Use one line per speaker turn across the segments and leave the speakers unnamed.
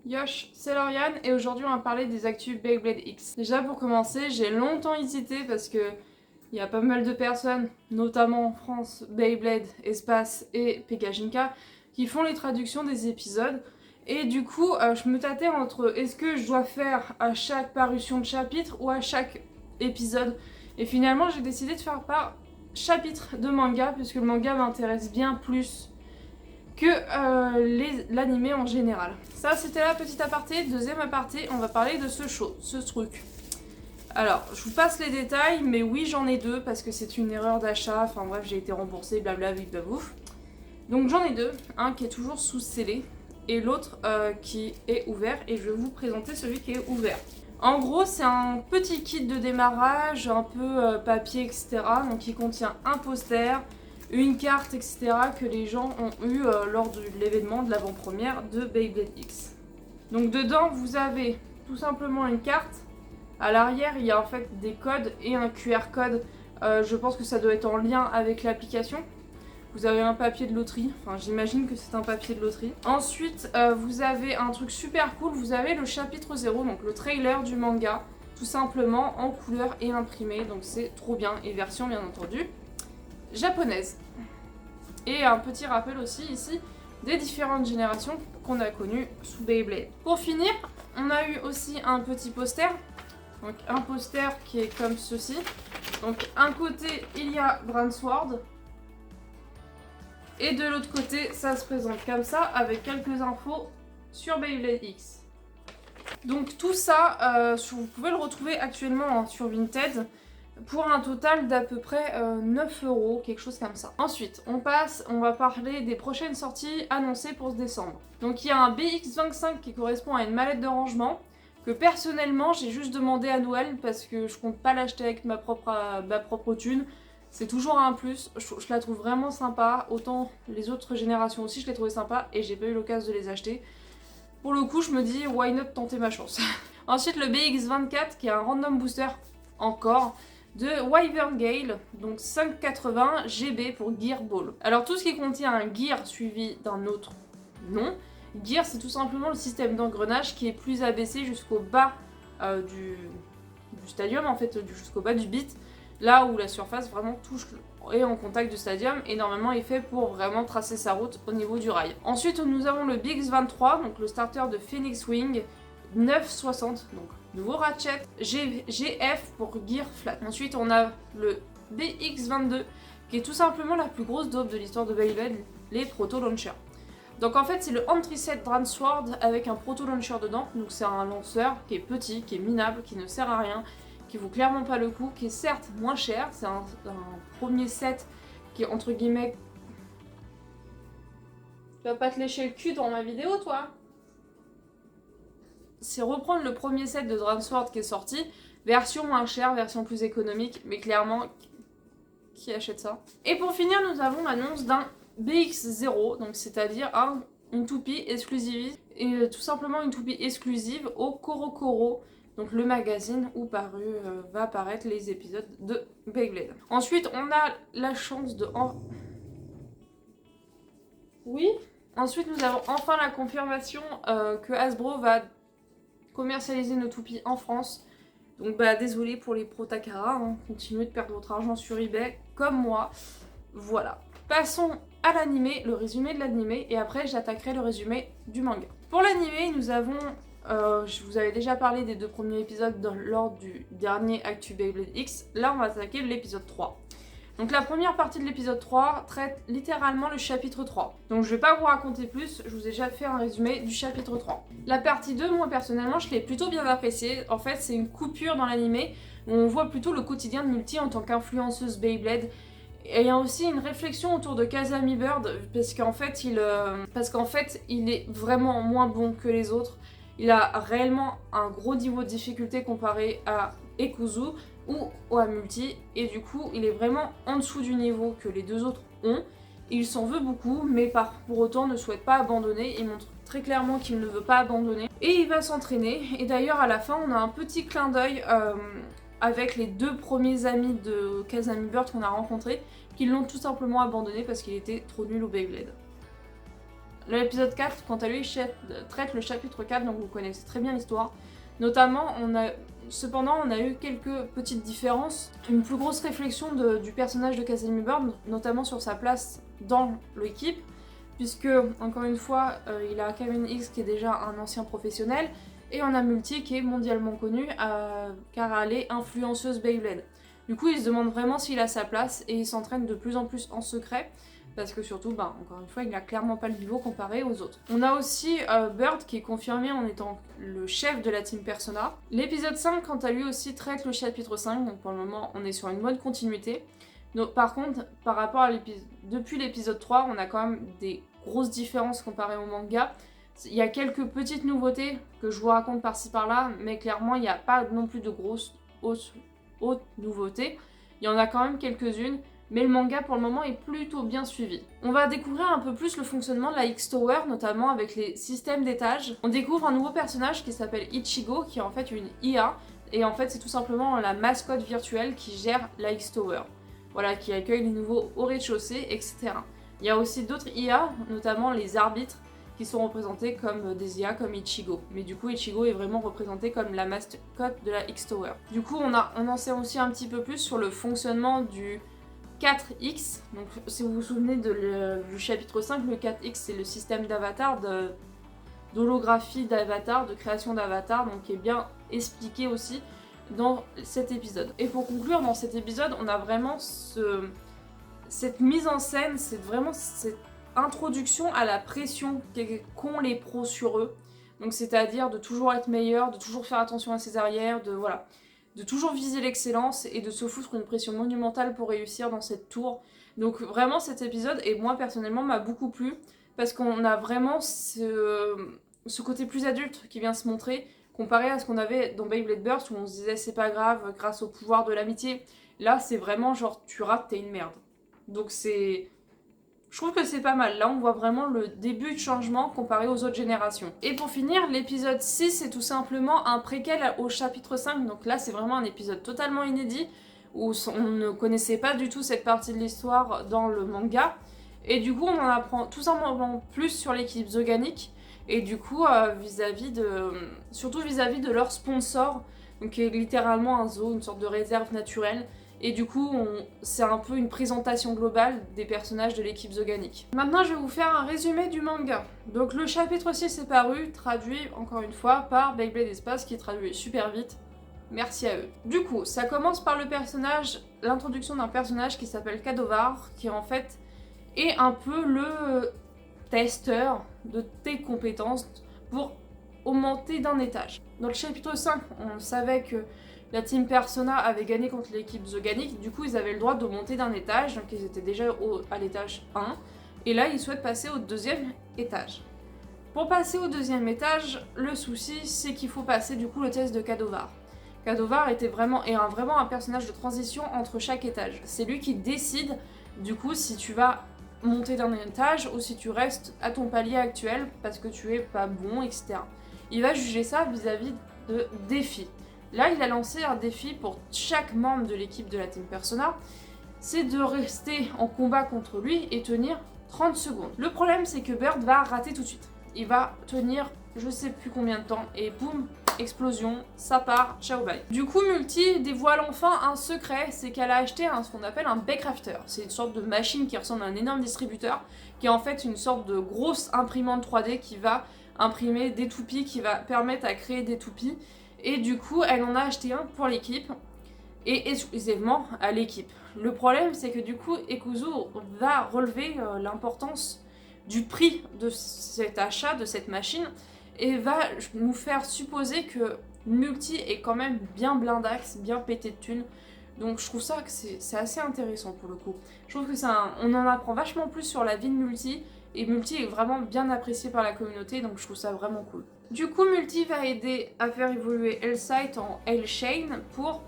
Yosh, c'est Lauriane et aujourd'hui on va parler des actus Beyblade X. Déjà pour commencer, j'ai longtemps hésité parce que il y a pas mal de personnes, notamment en France, Beyblade, Espace et Pekajinka, qui font les traductions des épisodes. Et du coup, je me tâtais entre est-ce que je dois faire à chaque parution de chapitre ou à chaque épisode. Et finalement, j'ai décidé de faire par chapitre de manga, puisque le manga m'intéresse bien plus que l'animé en général. Ça, c'était la petite aparté. Deuxième aparté, on va parler de ce truc. Alors, je vous passe les détails, mais oui, j'en ai deux parce que c'est une erreur d'achat. Enfin bref, j'ai été remboursée, blabla, blablabouf. Donc j'en ai deux, un qui est toujours sous scellé et l'autre qui est ouvert. Et je vais vous présenter celui qui est ouvert. En gros, c'est un petit kit de démarrage, un peu papier, etc. Donc qui contient un poster, une carte, etc. que les gens ont eu lors de l'événement de l'avant-première de Beyblade X. Donc dedans, vous avez tout simplement une carte. À l'arrière, il y a en fait des codes et un QR code. Je pense que ça doit être en lien avec l'application. Vous avez un papier de loterie, enfin j'imagine que c'est un papier de loterie. Ensuite, vous avez un truc super cool, vous avez le chapitre 0, donc le trailer du manga, tout simplement en couleur et imprimé, donc c'est trop bien, et version bien entendu japonaise. Et un petit rappel aussi ici des différentes générations qu'on a connues sous Beyblade. Pour finir, on a eu aussi un petit poster. Donc un poster qui est comme ceci. Donc un côté il y a Brainsword. Et de l'autre côté ça se présente comme ça avec quelques infos sur Beyblade X. Donc tout ça, vous pouvez le retrouver actuellement sur Vinted pour un total d'à peu près 9 €, quelque chose comme ça. Ensuite, on va parler des prochaines sorties annoncées pour ce décembre. Donc il y a un BX25 qui correspond à une mallette de rangement, que personnellement j'ai juste demandé à Noël parce que je compte pas l'acheter avec ma propre thune. C'est toujours un plus, je la trouve vraiment sympa, autant les autres générations aussi je les trouvais sympas et j'ai pas eu l'occasion de les acheter. Pour le coup je me dis why not tenter ma chance. Ensuite le BX24 qui est un random booster encore de Wyvern Gale, donc 580 GB pour Gear Ball. Alors tout ce qui contient un gear suivi d'un autre nom. Gear c'est tout simplement le système d'engrenage qui est plus abaissé jusqu'au bas du stadium, en fait jusqu'au bas du bit, là où la surface vraiment touche est en contact du stadium et normalement est fait pour vraiment tracer sa route au niveau du rail. Ensuite nous avons le BX23, donc le starter de Phoenix Wing, 960, donc nouveau ratchet, GF pour Gear Flat. Ensuite on a le BX22 qui est tout simplement la plus grosse dope de l'histoire de Beyblade, les Proto Launchers. Donc en fait c'est le Entry Set Brainsword avec un Proto Launcher dedans, donc c'est un lanceur qui est petit, qui est minable, qui ne sert à rien, qui vaut clairement pas le coup, qui est certes moins cher, c'est un premier set qui est entre guillemets... Tu vas pas te lécher le cul dans ma vidéo toi? C'est reprendre le premier set de Brainsword qui est sorti, version moins chère, version plus économique, mais clairement, qui achète ça? Et pour finir, nous avons l'annonce d'un BX0, donc c'est-à-dire une toupie exclusive, et tout simplement une toupie exclusive au Korokoro, donc le magazine où va apparaître les épisodes de Beyblade. Ensuite, on a la chance de... Oui. Ensuite, nous avons enfin la confirmation que Hasbro va commercialiser nos toupies en France. Donc bah désolé pour les pro Takara, hein. Continuez de perdre votre argent sur eBay comme moi. Voilà. Passons à l'animé, le résumé de l'animé, et après j'attaquerai le résumé du manga. Pour l'animé, nous avons, je vous avais déjà parlé des deux premiers épisodes lors du dernier Actu Beyblade X. Là on va attaquer l'épisode 3. Donc la première partie de l'épisode 3 traite littéralement le chapitre 3. Donc je vais pas vous raconter plus, je vous ai déjà fait un résumé du chapitre 3. La partie 2, moi personnellement, je l'ai plutôt bien appréciée. En fait, c'est une coupure dans l'animé où on voit plutôt le quotidien de Multi en tant qu'influenceuse Beyblade. Et il y a aussi une réflexion autour de Kazami Bird, parce qu'en fait, il est vraiment moins bon que les autres. Il a réellement un gros niveau de difficulté comparé à Ekuzu ou à Multi, et du coup il est vraiment en dessous du niveau que les deux autres ont. Il s'en veut beaucoup, mais pour autant ne souhaite pas abandonner. Il montre très clairement qu'il ne veut pas abandonner et il va s'entraîner. Et d'ailleurs à la fin on a un petit clin d'œil avec les deux premiers amis de Kazami Bird qu'on a rencontrés, qui l'ont tout simplement abandonné parce qu'il était trop nul au Beyblade. L'épisode 4, quant à lui, traite le chapitre 4, donc vous connaissez très bien l'histoire. Notamment, cependant, on a eu quelques petites différences. Une plus grosse réflexion du personnage de Casimir Bird, notamment sur sa place dans l'équipe, puisque, encore une fois, il a Kevin X qui est déjà un ancien professionnel, et on a Multi qui est mondialement connue car elle est influenceuse Beyblade. Du coup, il se demande vraiment s'il a sa place et il s'entraîne de plus en plus en secret parce que surtout, encore une fois, il a clairement pas le niveau comparé aux autres. On a aussi Bird qui est confirmé en étant le chef de la team Persona. L'épisode 5, quant à lui aussi, traite le chapitre 5, donc pour le moment, on est sur une bonne continuité. Donc, par contre, par rapport à depuis l'épisode 3, on a quand même des grosses différences comparées au manga. Il y a quelques petites nouveautés que je vous raconte par-ci par-là, mais clairement, il n'y a pas non plus de grosses hautes nouveautés. Il y en a quand même quelques-unes, mais le manga pour le moment est plutôt bien suivi. On va découvrir un peu plus le fonctionnement de la X-Tower, notamment avec les systèmes d'étages. On découvre un nouveau personnage qui s'appelle Ichigo, qui est en fait une IA, et en fait c'est tout simplement la mascotte virtuelle qui gère la X-Tower. Voilà, qui accueille les nouveaux au rez-de-chaussée, etc. Il y a aussi d'autres IA, notamment les arbitres, qui sont représentés comme des IA comme Ichigo. Mais du coup, Ichigo est vraiment représenté comme la mascotte de la X-Tower. Du coup, on en sait aussi un petit peu plus sur le fonctionnement du 4X. Donc, si vous vous souvenez du chapitre 5, le 4X, c'est le système d'avatar, d'holographie d'avatar, de création d'avatar, donc qui est bien expliqué aussi dans cet épisode. Et pour conclure, dans cet épisode, on a vraiment cette mise en scène, c'est vraiment cette introduction à la pression qu'ont les pros sur eux. Donc c'est-à-dire de toujours être meilleur, de toujours faire attention à ses arrières, de toujours viser l'excellence et de se foutre une pression monumentale pour réussir dans cette tour. Donc vraiment cet épisode, et moi personnellement, m'a beaucoup plu parce qu'on a vraiment ce côté plus adulte qui vient se montrer comparé à ce qu'on avait dans Beyblade Burst où on se disait c'est pas grave grâce au pouvoir de l'amitié. Là c'est vraiment genre tu rates, t'es une merde. Donc je trouve que c'est pas mal. Là, on voit vraiment le début de changement comparé aux autres générations. Et pour finir, l'épisode 6 c'est tout simplement un préquel au chapitre 5. Donc là, c'est vraiment un épisode totalement inédit où on ne connaissait pas du tout cette partie de l'histoire dans le manga. Et du coup, on en apprend tout simplement plus sur l'équipe Zoganic. Et du coup, surtout vis-à-vis de leur sponsor, donc qui est littéralement un zoo, une sorte de réserve naturelle. Et du coup, c'est un peu une présentation globale des personnages de l'équipe Zoganic. Maintenant, je vais vous faire un résumé du manga. Donc le chapitre 6 est paru, traduit encore une fois par Beyblade Espace, qui est traduit super vite. Merci à eux. Du coup, ça commence par l'introduction d'un personnage qui s'appelle Kadovar, qui en fait est un peu le testeur de tes compétences pour augmenter d'un étage. Dans le chapitre 5, on savait que la team Persona avait gagné contre l'équipe Zoganic, du coup ils avaient le droit de monter d'un étage, donc ils étaient déjà à l'étage 1, et là ils souhaitent passer au deuxième étage. Pour passer au deuxième étage, le souci c'est qu'il faut passer du coup le test de Kadovar. Kadovar est vraiment un personnage de transition entre chaque étage. C'est lui qui décide du coup si tu vas monter d'un étage ou si tu restes à ton palier actuel parce que tu es pas bon, etc. Il va juger ça vis-à-vis de défis. Là, il a lancé un défi pour chaque membre de l'équipe de la Team Persona, c'est de rester en combat contre lui et tenir 30 secondes. Le problème, c'est que Bird va rater tout de suite. Il va tenir je sais plus combien de temps et boum, explosion, ça part, ciao bye. Du coup, Multi dévoile enfin un secret, c'est qu'elle a acheté ce qu'on appelle un Baycrafter. C'est une sorte de machine qui ressemble à un énorme distributeur, qui est en fait une sorte de grosse imprimante 3D qui va imprimer des toupies, qui va permettre à créer des toupies. Et du coup, elle en a acheté un pour l'équipe, et exclusivement à l'équipe. Le problème, c'est que du coup, Ekuzu va relever l'importance du prix de cet achat, de cette machine, et va nous faire supposer que Multi est quand même bien blindax, bien pété de thunes. Donc je trouve ça que c'est assez intéressant pour le coup. Je trouve que on en apprend vachement plus sur la vie de Multi, et Multi est vraiment bien apprécié par la communauté, donc je trouve ça vraiment cool. Du coup, Multi va aider à faire évoluer Hellsight en Hellshane pour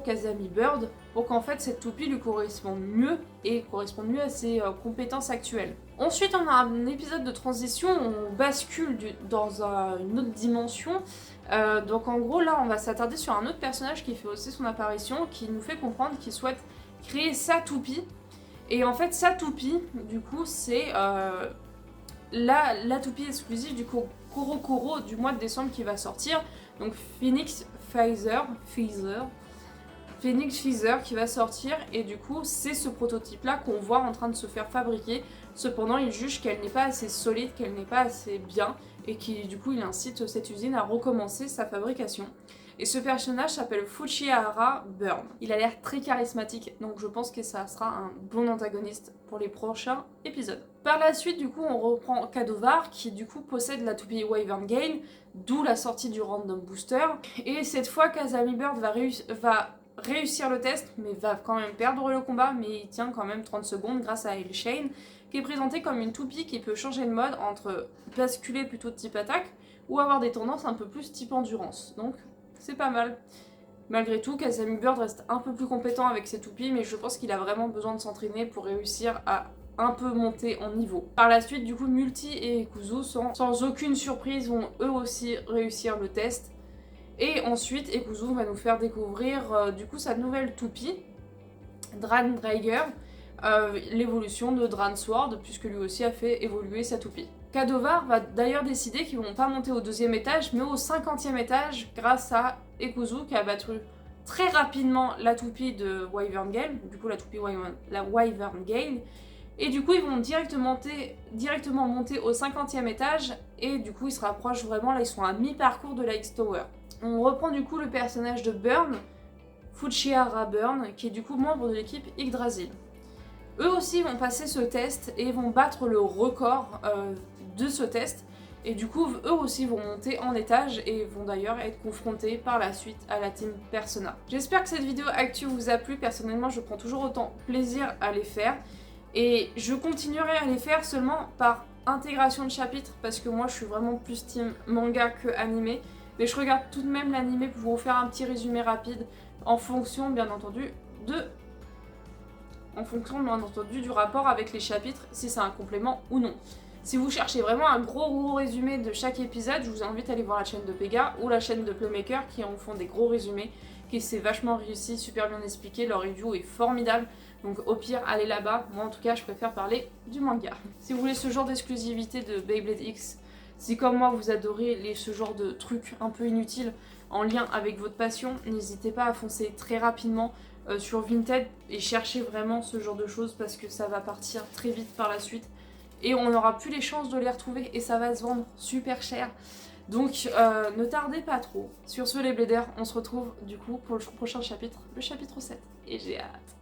Kazami Bird, pour qu'en fait cette toupie lui corresponde mieux et corresponde mieux à ses compétences actuelles. Ensuite, on a un épisode de transition où on bascule dans une autre dimension. Donc en gros, là, on va s'attarder sur un autre personnage qui fait aussi son apparition, qui nous fait comprendre qu'il souhaite créer sa toupie. Et en fait, sa toupie, du coup, c'est la toupie exclusive du Koro du mois de décembre qui va sortir. Donc Phoenix Feather qui va sortir, et du coup c'est ce prototype là qu'on voit en train de se faire fabriquer. Cependant il juge qu'elle n'est pas assez solide, qu'elle n'est pas assez bien, et qui du coup il incite cette usine à recommencer sa fabrication. Et ce personnage s'appelle Fuchihara Burn. Il a l'air très charismatique, donc je pense que ça sera un bon antagoniste pour les prochains épisodes. Par la suite, du coup, on reprend Kadovar, qui du coup possède la toupie Wyvern Gale, d'où la sortie du Random Booster. Et cette fois, Kazami Bird va réussir le test, mais va quand même perdre le combat, mais il tient quand même 30 secondes grâce à Hellshane, qui est présentée comme une toupie qui peut changer de mode entre basculer plutôt de type attaque, ou avoir des tendances un peu plus type endurance. Donc, c'est pas mal. Malgré tout, Kazami Bird reste un peu plus compétent avec ses toupies, mais je pense qu'il a vraiment besoin de s'entraîner pour réussir à un peu monter en niveau. Par la suite, du coup, Multi et Ekuzu, sans aucune surprise, vont eux aussi réussir le test. Et ensuite, Ekuzu va nous faire découvrir du coup sa nouvelle toupie, Dran Drager, l'évolution de Dran Sword, puisque lui aussi a fait évoluer sa toupie. Kadovar va d'ailleurs décider qu'ils vont pas monter au 2e étage, mais au 50e étage, grâce à Ekuzu qui a battu très rapidement la toupie de Wyvern Gale, du coup la Wyvern Gale, et du coup ils vont directement monter au 50e étage, et du coup ils se rapprochent vraiment, là ils sont à mi-parcours de la X-Tower. On reprend du coup le personnage de Burn, Fuchihara Burn, qui est du coup membre de l'équipe Yggdrasil. Eux aussi vont passer ce test et vont battre le record de ce test, et du coup eux aussi vont monter en étage et vont d'ailleurs être confrontés par la suite à la team Persona. J'espère que cette vidéo actu vous a plu. Personnellement je prends toujours autant plaisir à les faire, et je continuerai à les faire seulement par intégration de chapitres, parce que moi je suis vraiment plus team manga que animé, mais je regarde tout de même l'animé pour vous faire un petit résumé rapide en fonction bien entendu du rapport avec les chapitres, si c'est un complément ou non. Si vous cherchez vraiment un gros résumé de chaque épisode, je vous invite à aller voir la chaîne de Pega ou la chaîne de Playmaker qui en font des gros résumés, qui c'est vachement réussi, super bien expliqué, leur review est formidable, donc au pire allez là-bas. Moi en tout cas je préfère parler du manga. Si vous voulez ce genre d'exclusivité de Beyblade X, si comme moi vous adorez ce genre de trucs un peu inutiles en lien avec votre passion, n'hésitez pas à foncer très rapidement sur Vinted et chercher vraiment ce genre de choses, parce que ça va partir très vite par la suite et on n'aura plus les chances de les retrouver et ça va se vendre super cher. Donc ne tardez pas trop. Sur ce les Bladers, on se retrouve du coup pour le prochain chapitre, le chapitre 7. Et j'ai hâte.